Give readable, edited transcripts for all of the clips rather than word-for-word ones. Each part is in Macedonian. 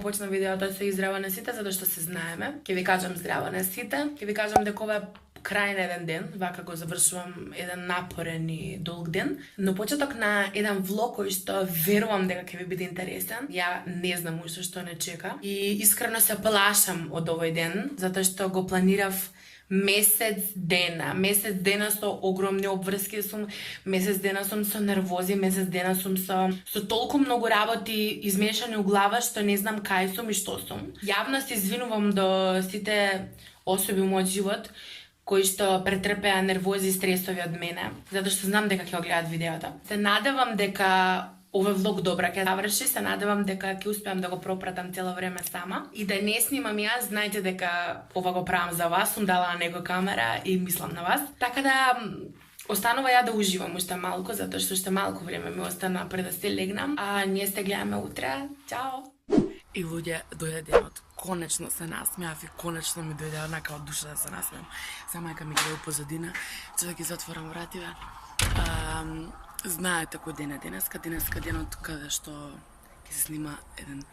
почна видеото со издрава на сите, затоа што се знаеме. Ќе ви кажам здрава на сите, ќе ви кажам дека ова е крај на еден ден, вака го завршувам еден напорен и долг ден, но почеток на еден влог кој што верувам дека ќе ви биде интересен. Ја не знам уште што не чека и искрено се плашам од овој ден, затоа што го планирав месец дена со огромни обврски сум, месец дена сум со нервози, месец дена сум со толку многу работи измешани у глава што не знам кај сум и што сум. Јавно се извинувам до сите особи у мојот живот кои што претрпеа нервози и стресови од мене, затоа што знам дека ќе го гледат видеото. Се надевам дека овој влог добра ќе заврши, се надевам дека ќе успеам да го пропратам цело време сама и да не снимам јас, знаете дека ова го правам за вас, сум дала на некој камера и мислам на вас. Така да останува ја да уживам уште малку, затоа што уште малку време ми остана пред да се легнам, а ние се гледаме утре. Чао! И луѓе, дојде денот. Конечно се насмеав и конечно ми дојде однака од душа да се насмеам. Сама мајка ми гледа позадина, че да ги затворам вративе. Знаете кој ден е денеска денот каде што ќе се снима еден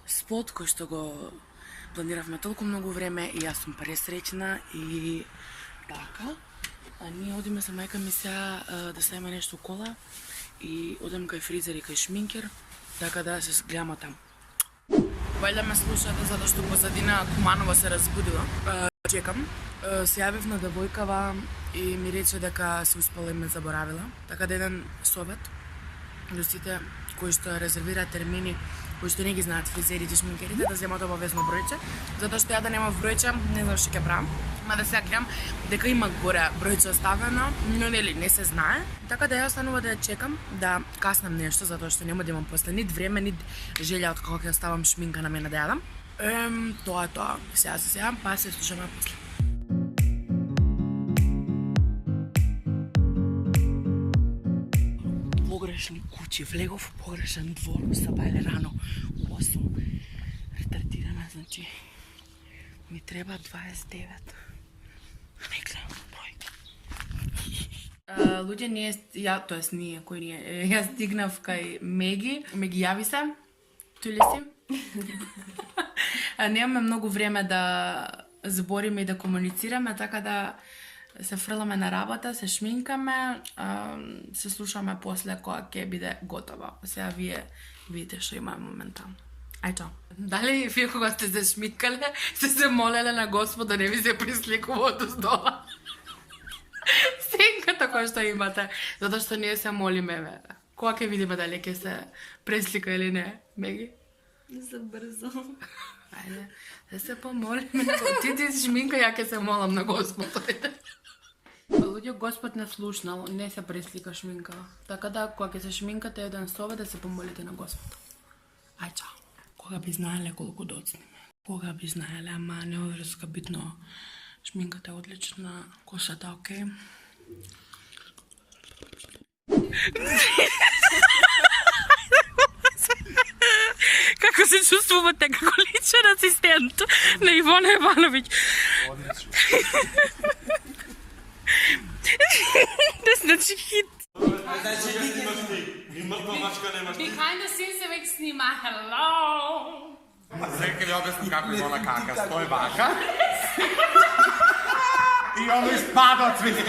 спот кој што го планиравме толку многу време и јас сум пресреќна и така. А ние одиме со мајка ми сега да ставиме нешто у кола и одем кај фризер и кај шминкер, така да се гледаме таму. Вајда ме слушате затоа што позадина Куманова се разбудила. Чекам. Се јавив на девојкава и ми рече дека се успела и ме заборавила. Така да еден совет до сите кои што резервираат термини, кои што не ги знаат фризерите и шминкерите, да земат обавезно бројче, затоа што ја да немам бројче, не знам што ќе правам. Мада сега гледам дека има горе бројче оставено, но нели не се знае. Така да ја останува да ја чекам, да каснам нешто, затоа што нема да имам после нит време, нит желја од кога ќе ставам шминка на мене да јадам. Тоа е тоа. Сега се сеам, па се слушаме после. Погрешни куќи, влегов в погрешен двор, сабајле рано у 8. Ретардирана, значи ми треба 29. Не гледам број. Луѓе, ние, кој ние, јас стигнав кај Меги јави се, тули си? Немаме многу време да збориме и да комуницираме, така да се фрламе на работа, се шминкаме, се слушаме после кога ќе биде готова. Сега вие видите што има моментално. Ај чао. Дали вие кога сте се шминкале, сте се молеле на Господ да не ви се присликува од оздола? Сенката која што имате, затоа што ние се молиме, бе. Кога ќе видиме дали ќе се преслика или не, Меги? За брзо. Ајде, да се помолиме. Ти шминка, ја ќе се молам на Господ. Луѓе, Господ не слушнал, не се преслика шминка. Така да, кога ќе се шминкате еден совет, да се помолите на Господ. Ај, чао. Кога би знаеле колку доцниме. Кога би знаеле, ама не одреска битно. Шминката е одлична, косата окей. Како се чувствувате како личен асистент на Ивона Ивановиќ? Одлично. Значи хит. Имаш мачка, немаш. Behind the scenes се веќе снима. Hello! Сега ви обяснам како Ивона кака. Стои вака. И оно испада од цвете.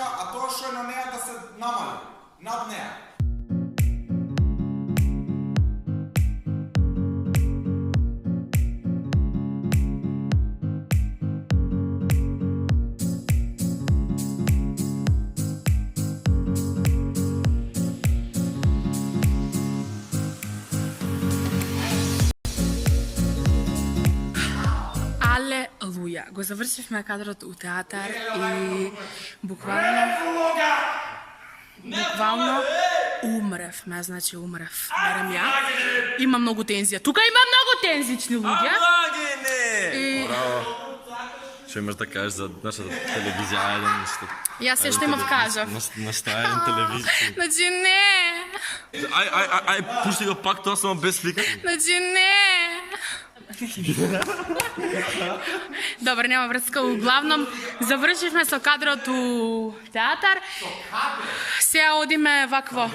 а тоа што е на неа да се намали, над неа. го завршивме кадрот у театар и буквално умревме, значи умрев. Барем ја. Има многу тензија. Тука има многу тензични луѓе. Што имаш да кажеш за нашата телевизија? Јас се што имав кажав. Настојан телевизија. Значи не. Ај, пушти го пак тоа само без слика. Значи не. Добре, нема врска. Углавном, завршивме со кадрот у театар. Сега одиме вакво.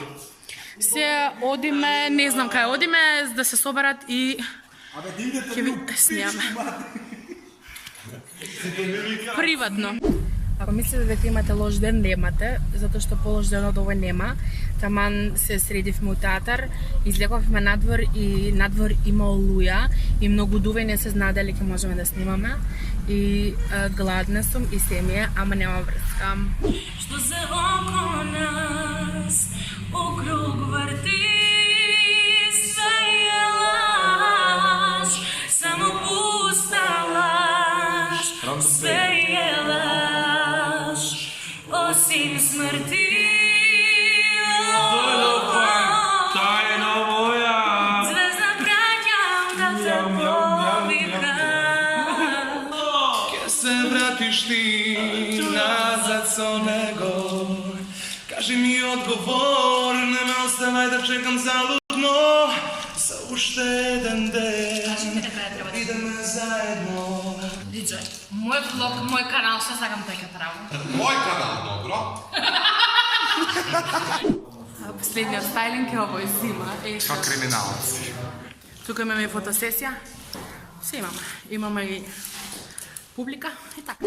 Сега одиме, не знам кај одиме, да се соберат и ќе ви снимаме. Приватно. Ако мислите дека имате лош ден, немате, затоа што полош ден од овој нема. Таман се средивме у театар, излеговме надвор и надвор има олуја и многу дуве не се знае дали ќе можеме да снимаме. И гладна сум и се ми е, ама нема врска. Што се око нас округ врти, све е лаж, само пуста лаж, све е лаж, осим смрти. Звезда праќам да те повикам. Ке се вратиш ти назад со него. Кажи ми одговор, не ме оставај да чекам залудно. За уште еден ден, идеме заедно. Диджеј, мој влог, мој канал, што сакам тој право. Мој канал, добро. Последниот стайлинг е овој зима. Ка криминалец. Тука имаме и фотосесија. Се имаме. Имаме и публика и така.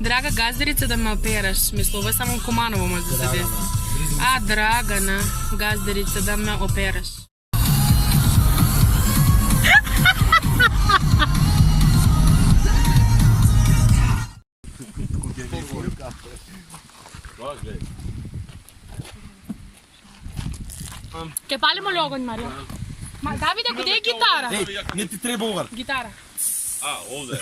Драга газдарица да ме операш. Мисло, ова само Куманово може да се деси. А, Драгана газдарица да ме операш. Ке палимо ли огонь, Марио? Давиде, куде е гитара? Не ти треба угар. Гитара. Овде.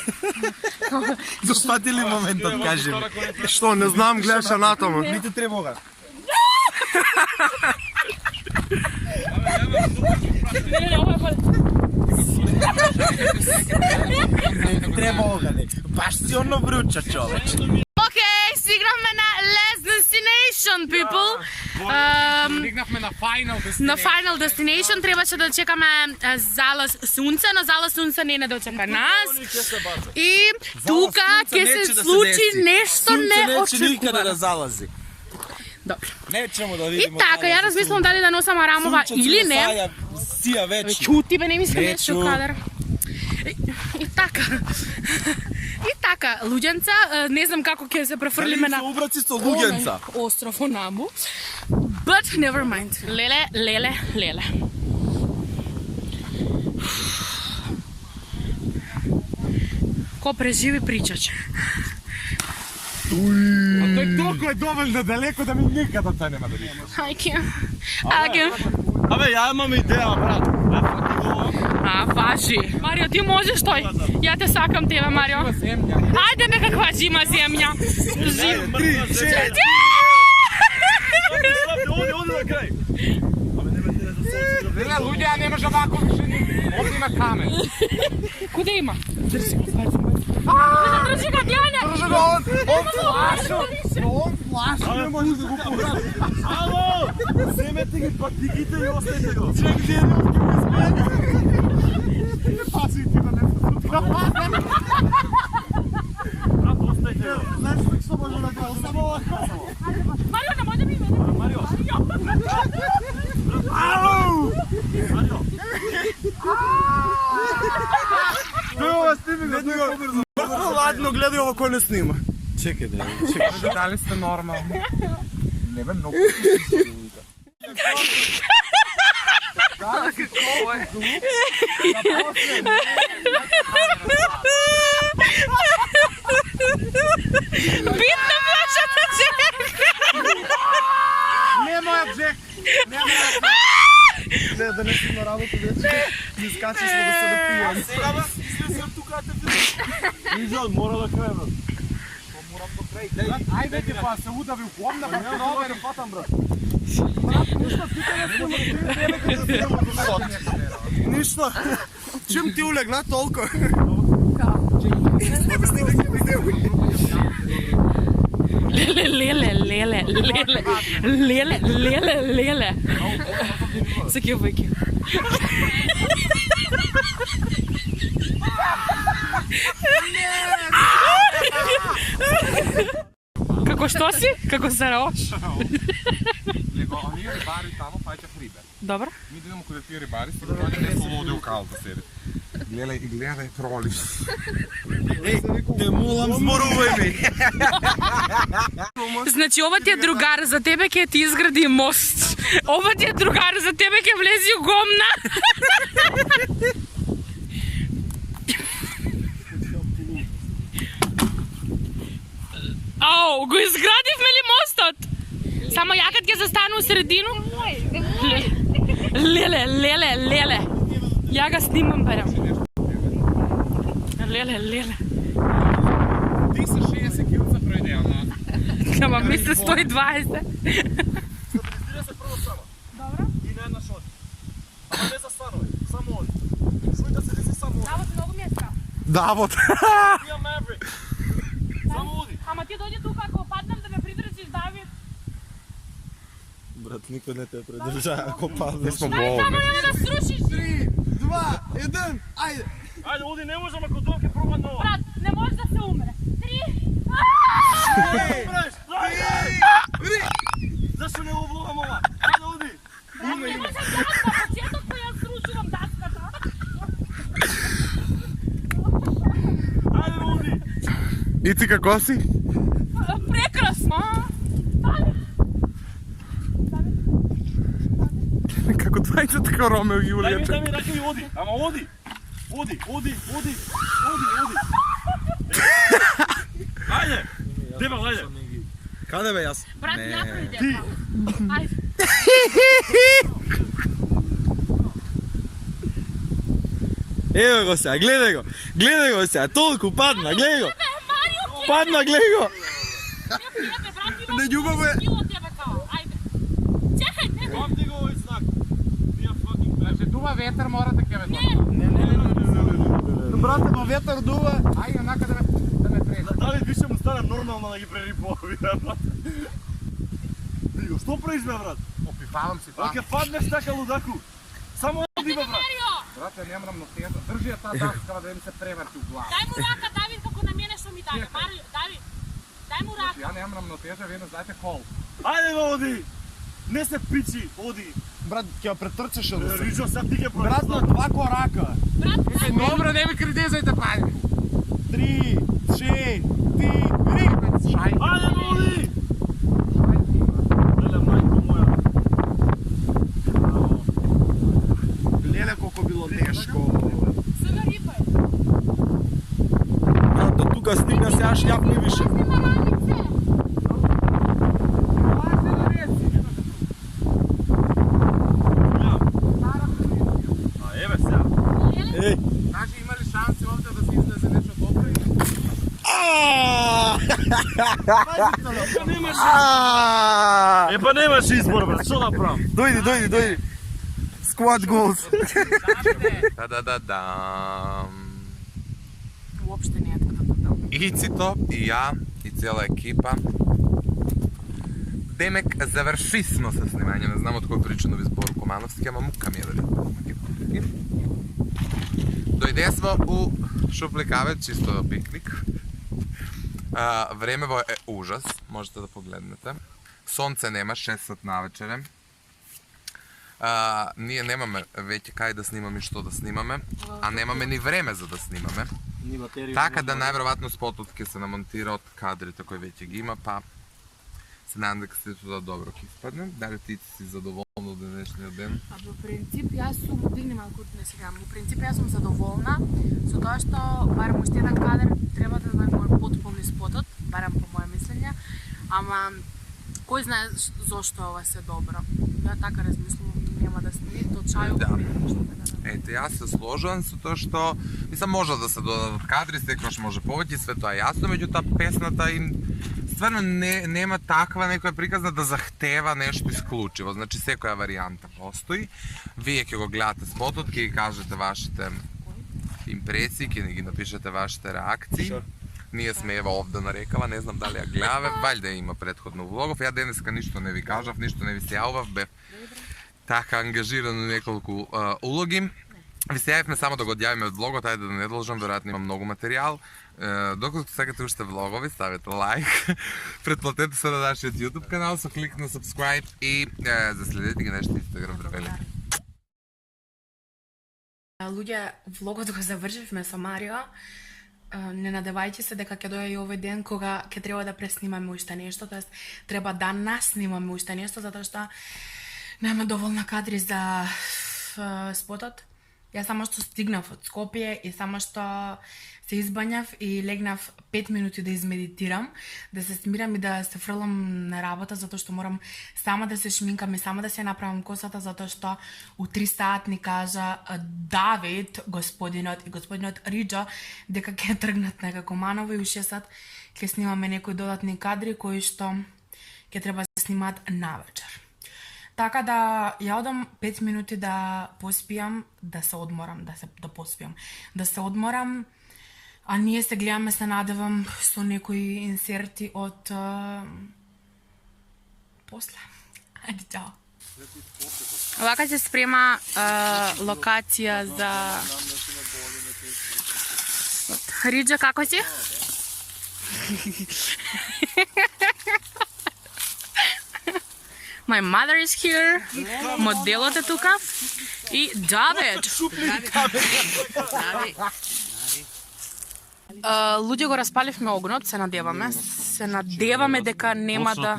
Зашпати ли моментот, кажи ми? Што, не знам, гледаш анатома. Не ти треба угар. Не треба угар. Баш си оно вруча, човеч. Окей, стигнахме на Last Destination, people. Стигнахме на Final Destination. На Final Destination требаше да чекаме зала Сунце, но зала Сунце не дочека нас. И тука ќе се случи нешто неочекувано. Никаде да залази. Добро. Нечемо да И видимо. така, ја размислам дали да носам арамова или не. Сија вече. Чути бе, не ми се Не нешто чу. кадар. И така. И така, луѓенца, не знам како ќе се префрлиме на обраци со луѓенца. онај остров Онаму. But never mind. Леле. Ко преживи причаче. Тој толку е доволно далеко да ми никада тоа нема да видиш. Ајке. Абе, ја имам идеја, брат. А, важи. Марио, ти можеш тој. Ја те сакам тебе, Марио. Ајде некаква зима земја. Зим. 3, 4. Оди на крај. Не, луѓе, не може вако више никаде. Овде има камен. Куде има? Држи го, држи го, Дјане. Држи го, он плашо. Он плашо, не може да го пуска. Ало! Земете ги патиките и оставете го. Чек, где не паси ти да не Брат, оставете го. знаеш што може да кажа? Само овако. Марио, не може да ми име. Марио. Ау! Марио. Ладно, гледай ovo ko ne snima. Čekaj da Da li ste normalni? ne bem mnogo. Bitna flaša na Jack! Не моя Джек! Не, да не си на работа вече. Не скачаш да се напием. Сега бе, слезам тук да те видиш. Виждам, мора да края, брат. Морам до край. Ajde ti pa se udavi u komna, pa ne ove ne fatam, brат. Брат, нищо, тук не снимам, ти време като да снимам до сот. Нищо. Чим ти улегна толкова? Леле. Такі вики. Kako što si? Kako se roš? Nego, oni ribari tamo faćah ribe. Dobro. Mi idemo kod ti ribari, sigurno oni ne su ludi u kaldu sedi. Gledaj, troliš. Не мулам, зборувай ми. Значи, ова ти е другар, за тебе ќе ти изгради мост. Ова ти е другар, за тебе ќе влези у гомна. Ау, го изградивме ли мостот? Само ја кад ќе застану у средину? Леле. Ја ga снимам, берам. Леле. Ti sa 60 kilca predeljena. Ама ми се 120. Задреди се прво само. Добро. И на една шот. Ама не за станови, само оди. Свой да седи си само оди. Давот много ми е страх. Давот. Ти ја Maverick. Само оди. Ама ти дојди тука, ако паднам да ме придржиш, Давид. Брат, никой не те придържа, ако паднеш. Smo Дай само bolni. не да срушиш. 3, 2, 1, ajde! Ajde, ovdje ne možemo ako dovke proba nova. Брат, не може да се умре. 3! Zašto ne obluvam ova? Ajde, ovdje! Брат, не може да на почеток па ја срушувам даската. Ajde, ovdje! I ti kako si? Прекрасно. Kako dvajte tako Romeo i Daj Julija mi, čeka. rakevi, odi! Ama odi! Odi! Ajde! Debal, ajde! Kada be jas? Брат, направи дека. Ајде. Evo go sad, gledaj go sad, toliko padna, gledaj go! Padna, gledaj go! Не љубаме. Ајде. Чекај, не. Mam ti ga ovaj znak. Znači, duva vetar, mora da keve dođe. Brate, ma vjetar duva. Ajde, onaka da me treša. David više mu stara normalno da gi preripovi, brate. Što praviš, brat? Opipavam si tamo. Ako padneš taka ludaku, samo odi, brat. Brate, nemam ravnoteža. Drži je ta daska da im se prevrti u glavu. Дај му рака, Давид, како на мене што ми даде. Марио, Давид. Дај му рака. Ja nemam ravnoteža, vi ne znate kol. Ajde ga odi! Ne se piči, odi! Брат, ќе претрчаш од се. Рижо, sad ti ga Брат, на 2 корака. Брат, Dobro, ne mi kritizujte panju. 3, 4, 3. Šaj. Ajde ga odi! Lele, majko moja. Леле колко било тешко. сега рипај. Брат, до тука стигна се, аж јавни više. Снима рамице. A eve сега. Ej! Znači, ima li šanse ovdje da se izleze nešto dobro ili? E pa nemaš izbor, brat, što napravim? Dojdi. Squad goals. Da. Уопште не е така. И Цито, и ја, и цела екипа. Демек, завршисмо со снимање, не знам од кој причина ви збор Комановски, ама мука ми е да ви. Дојдесмо у Шуплекавец, чисто пикник. Времево е ужас, можете да погледнете. Сонце нема, 6 сат навечере. Ние немаме веќе кај да снимаме и што да снимаме, а немаме ни време за да снимаме. Така да најверојатно спотот ќе се намонтира од кадрите кои веќе ги има, па се надам дека се тоа добро ќе испадне. Дали ти си задоволна од денешниот ден? Во принцип, јас сум, дигни малку не сега, во принцип јас сум задоволна со тоа што барем уште еден кадар треба да го потполни спотот, барем по моје мислење, ама кој знае зошто ова се добро. Ја така размислувам, нема да сни до чајот. Да. Ете, јас се сложувам со тоа што мислам може да се додадат кадри, секогаш може повеќе, све тоа е јасно, меѓутоа песната им стварно нема таква некоја приказна да захтева нешто исклучиво. Значи секоја варијанта постои. Вие ќе го гледате спотот, ќе ги кажете вашите импресии, ќе ги напишете вашите реакции. Ние сме ева овде на рекава, не знам дали ја гледаве, ваljda има претходно влогов. Ја денеска ништо не ви кажав, ништо не ви се јавував, бев така ангажиран на неколку улоги. Ви се јавивме само да го одјавиме од влогот, ајде да не должам, веројатно има многу материјал. Докато сакате уште влогови, ставете лайк, претплатете се на нашиот YouTube канал со клик на subscribe и заследете ги нашите Instagram профили. Луѓе, влогот го завршивме со Марио. Не надевајте се дека ќе дојде и овој ден кога ќе треба да преснимаме уште нешто, тоест треба да наснимаме уште нешто затоа што нема доволно кадри за спотот. Јас само што стигнав од Скопје и само што се избањав и легнав 5 минути да измедитирам, да се смирам и да се фрлам на работа, затоа што морам сама да се шминкам и сама да се направам косата, затоа што у 3 саат ни кажа Давид, господинот и господинот Риджо, дека ќе тргнат некако маново и у 6 сат ќе снимаме некои додатни кадри кои што ќе треба да се снимаат навечер. Така да ја одам 5 минути да поспијам, да се одморам, да поспијам, да се одморам, а ние се гледаме, се надевам со некои инсерти од после. Ајде, чао. Вака се спрема локација за Риджа, како си? My mother is here, моделот е тука и Давид. Луѓе го распаливме огнот, се надеваме дека нема да...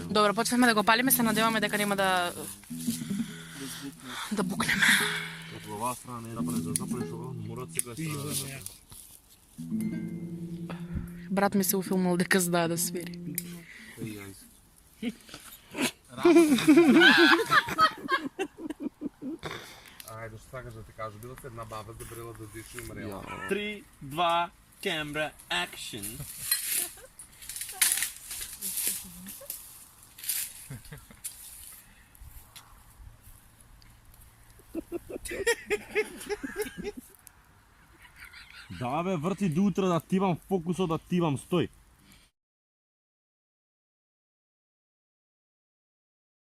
Добро, почнавме да го палиме, се надеваме дека нема да букнеме. Брат ми се уфилмал дека знае да свири. Ајде, што сакаш да ти кажа, била се една баба забрела да диши и умрела. 3, 2, camera, action. Да бе, врти до утре да тивам фокусот, да тивам, стој.